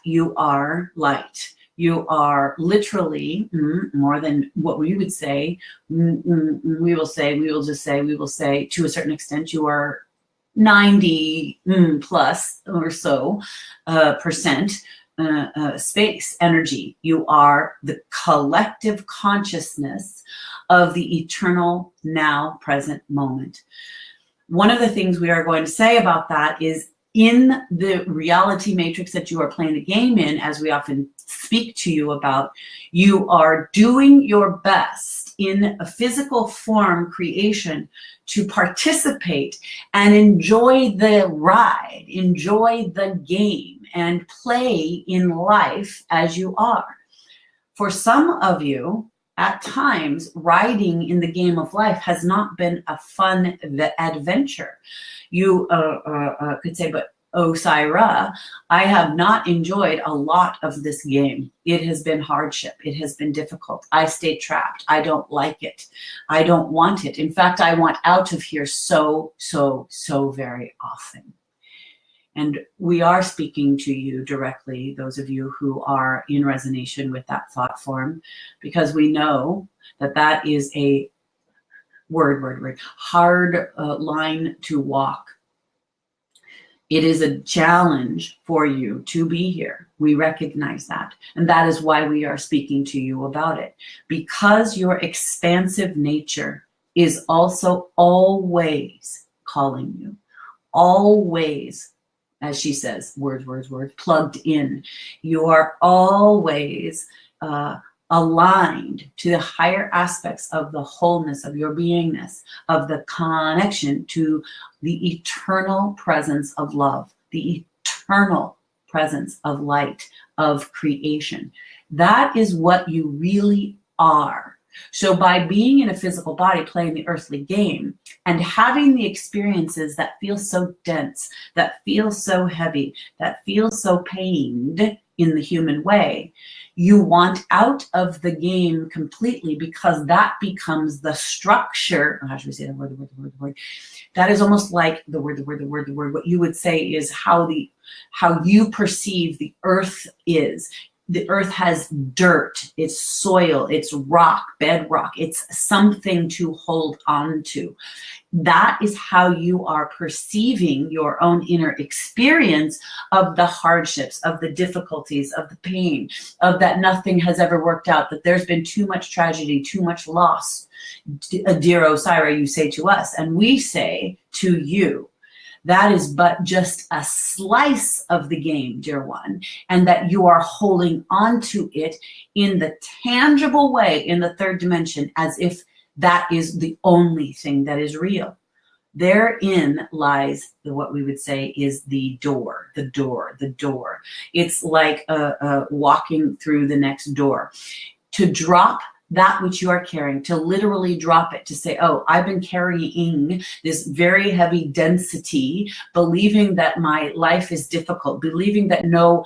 you are light. You are literally more than what we would say. We will say to a certain extent, you are 90 plus or so percent space energy. You are the collective consciousness of the eternal now present moment. One of the things we are going to say about that is, in the reality matrix that you are playing the game in, as we often speak to you about, you are doing your best in a physical form creation to participate and enjoy the ride, enjoy the game, and play in life as you are. For some of you, at times, riding in the game of life has not been a fun adventure. You could say, but Osairah, I have not enjoyed a lot of this game. It has been hardship. It has been difficult. I stay trapped. I don't like it. I don't want it. In fact, I want out of here so very often. And we are speaking to you directly, those of you who are in resonance with that thought form, because we know that that is a hard line to walk. It is a challenge for you to be here. We recognize that. And that is why we are speaking to you about it. Because your expansive nature is also always calling you. Always, as she says, words, plugged in. You are always aligned to the higher aspects of the wholeness of your beingness, of the connection to the eternal presence of love, the eternal presence of light, of creation. That is what you really are. So by being in a physical body, playing the earthly game, and having the experiences that feel so dense, that feel so heavy, that feel so pained in the human way, you want out of the game completely, because that becomes the structure. How should we say the word? That is almost like the word. What you would say is how you perceive the earth is. The earth has dirt, it's soil, it's rock, bedrock, it's something to hold on to. That is how you are perceiving your own inner experience of the hardships, of the difficulties, of the pain, of that nothing has ever worked out, that there's been too much tragedy, too much loss. Dear Osairah, you say to us, and we say to you, that is but just a slice of the game, dear one, and that you are holding on to it in the tangible way in the third dimension, as if that is the only thing that is real. Therein lies what we would say is the door. It's like walking through the next door. To drop that which you are carrying, to literally drop it, to say, oh, I've been carrying this very heavy density, believing that my life is difficult, believing that no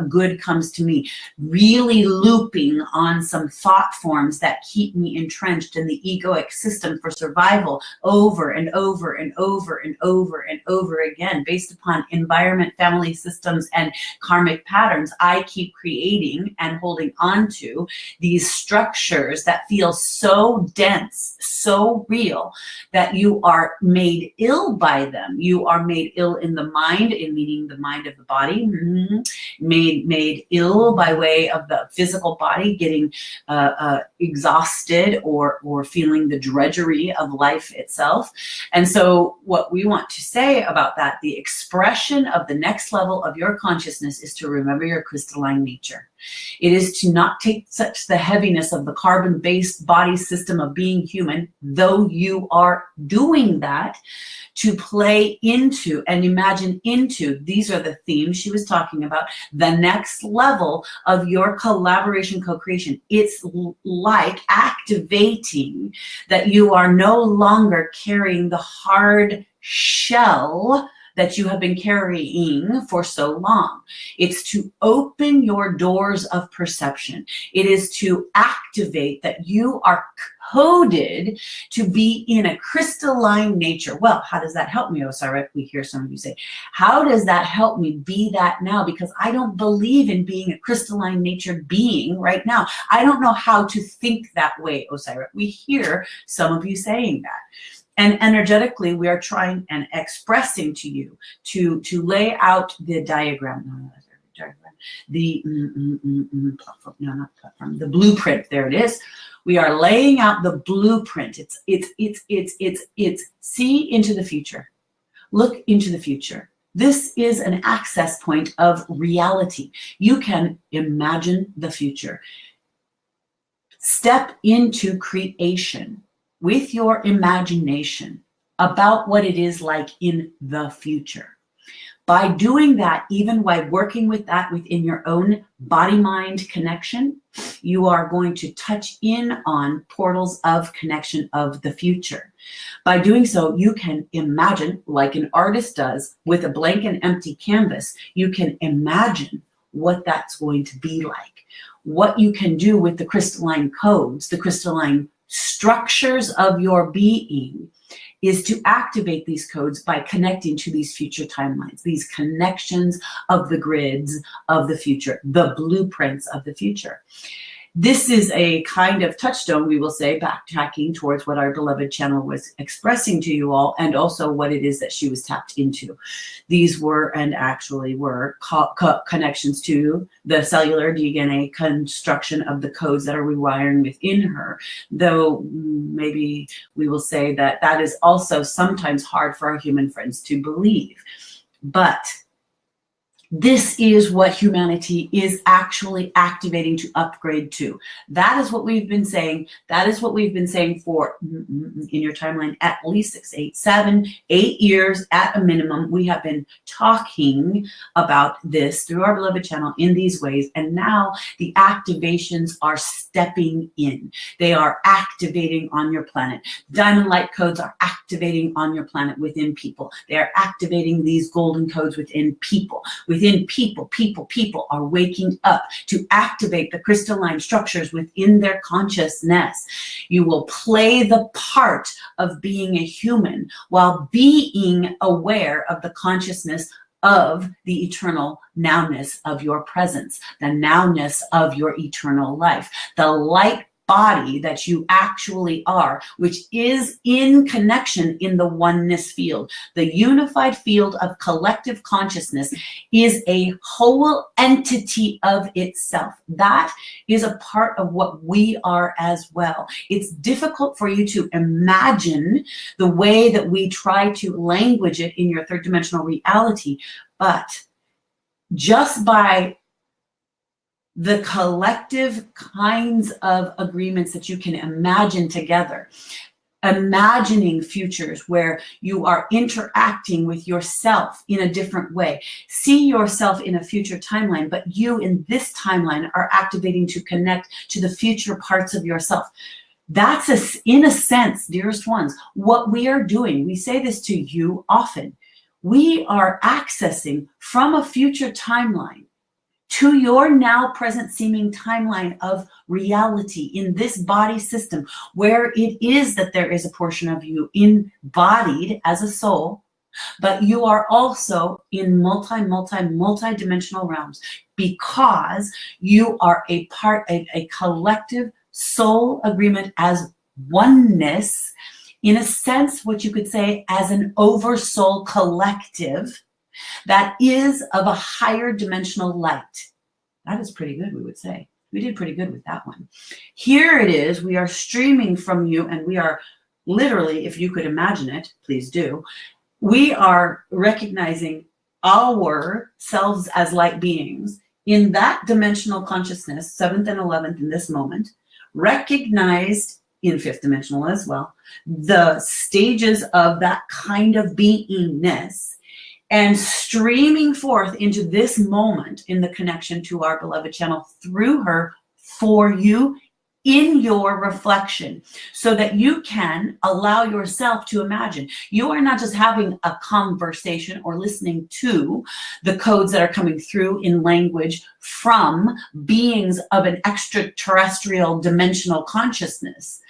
good comes to me, really looping on some thought forms that keep me entrenched in the egoic system for survival over and over and over and over and over again, based upon environment, family systems, and karmic patterns. I keep creating and holding on to these structures that feel so dense, so real, that you are made ill by them. You are made ill in the mind, in meaning the mind of the body, made ill by way of the physical body, getting exhausted or feeling the drudgery of life itself. And so what we want to say about that, the expression of the next level of your consciousness, is to remember your crystalline nature. It is to not take such the heaviness of the carbon-based body system of being human, though you are doing that, to play into and imagine into, these are the themes she was talking about, the next level of your collaboration, co-creation. It's like activating that you are no longer carrying the hard shell that you have been carrying for so long. It's to open your doors of perception. It is to activate that you are coded to be in a crystalline nature. Well, how does that help me, Osairah? We hear some of you say, how does that help me be that now? Because I don't believe in being a crystalline nature being right now. I don't know how to think that way, Osairah. We hear some of you saying that. And energetically, we are trying and expressing to you to lay out the diagram, the platform, no, not platform, the blueprint. There it is. We are laying out the blueprint. It's see into the future. Look into the future. This is an access point of reality. You can imagine the future. Step into creation with your imagination about what it is like in the future. By doing that, even while working with that within your own body-mind connection, you are going to touch in on portals of connection of the future. By doing so, you can imagine, like an artist does with a blank and empty canvas, you can imagine what that's going to be like. What you can do with the crystalline codes, the crystalline structures of your being, is to activate these codes by connecting to these future timelines, these connections of the grids of the future, the blueprints of the future. This is a kind of touchstone, we will say, backtracking towards what our beloved channel was expressing to you all, and also what it is that she was tapped into. These were, and actually were, connections to the cellular DNA construction of the codes that are rewiring within her, though maybe we will say that that is also sometimes hard for our human friends to believe. But this is what humanity is actually activating to upgrade to. That is what we've been saying. That is what we've been saying for, in your timeline, at least 6, 8, 7, 8 years at a minimum. We have been talking about this through our beloved channel in these ways. And now the activations are stepping in. They are activating on your planet. Diamond light codes are activating on your planet within people. They are activating these golden codes within people. Within people are waking up to activate the crystalline structures within their consciousness. You will play the part of being a human while being aware of the consciousness of the eternal nowness of your presence, the nowness of your eternal life, the light body that you actually are, which is in connection in the oneness field. The unified field of collective consciousness is a whole entity of itself. That is a part of what we are as well. It's difficult for you to imagine the way that we try to language it in your third dimensional reality, but just by the collective kinds of agreements that you can imagine together, imagining futures where you are interacting with yourself in a different way. See yourself in a future timeline, but you in this timeline are activating to connect to the future parts of yourself. That's, in a sense, dearest ones, what we are doing. We say this to you often. We are accessing from a future timeline to your now present seeming timeline of reality in this body system, where it is that there is a portion of you embodied as a soul, but you are also in multi-dimensional realms, because you are a part of a collective soul agreement as oneness, in a sense, what you could say as an oversoul collective that is of a higher dimensional light. That is pretty good, we would say. We did pretty good with that one. Here it is. We are streaming from you, and we are literally, if you could imagine it, please do. We are recognizing ourselves as light beings in that dimensional consciousness, 7th and 11th in this moment, recognized in 5th dimensional as well, the stages of that kind of beingness, and streaming forth into this moment in the connection to our beloved channel through her, for you, in your reflection so that you can allow yourself to imagine. You are not just having a conversation or listening to the codes that are coming through in language from beings of an extraterrestrial dimensional consciousness.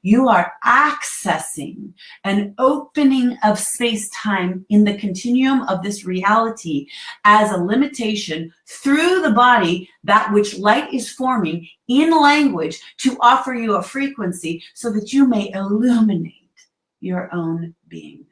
You are accessing an opening of space-time in the continuum of this reality as a limitation through the body, that which light is forming in language to offer you a frequency so that you may illuminate your own being.